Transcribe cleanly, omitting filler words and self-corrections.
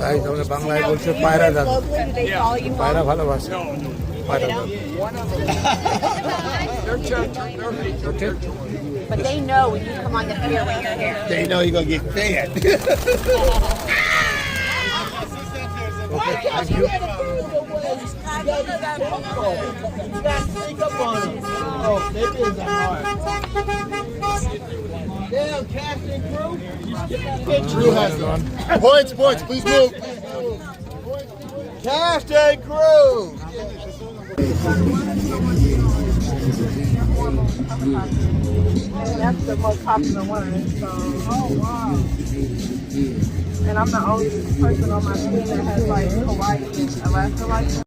Guys আমরা বাংলায় বলছে পায়রা দাদু পায়রা ভালোবাসে পায়রা দাদু But they know when you come on the pier when you're here. They know you're gonna get fed. Okay, thank you. Drew has one. Points, please move. Cast and crew. That's the most popular one. So, oh wow. And I'm the only person on my team that has like Hawaii and Alaska license.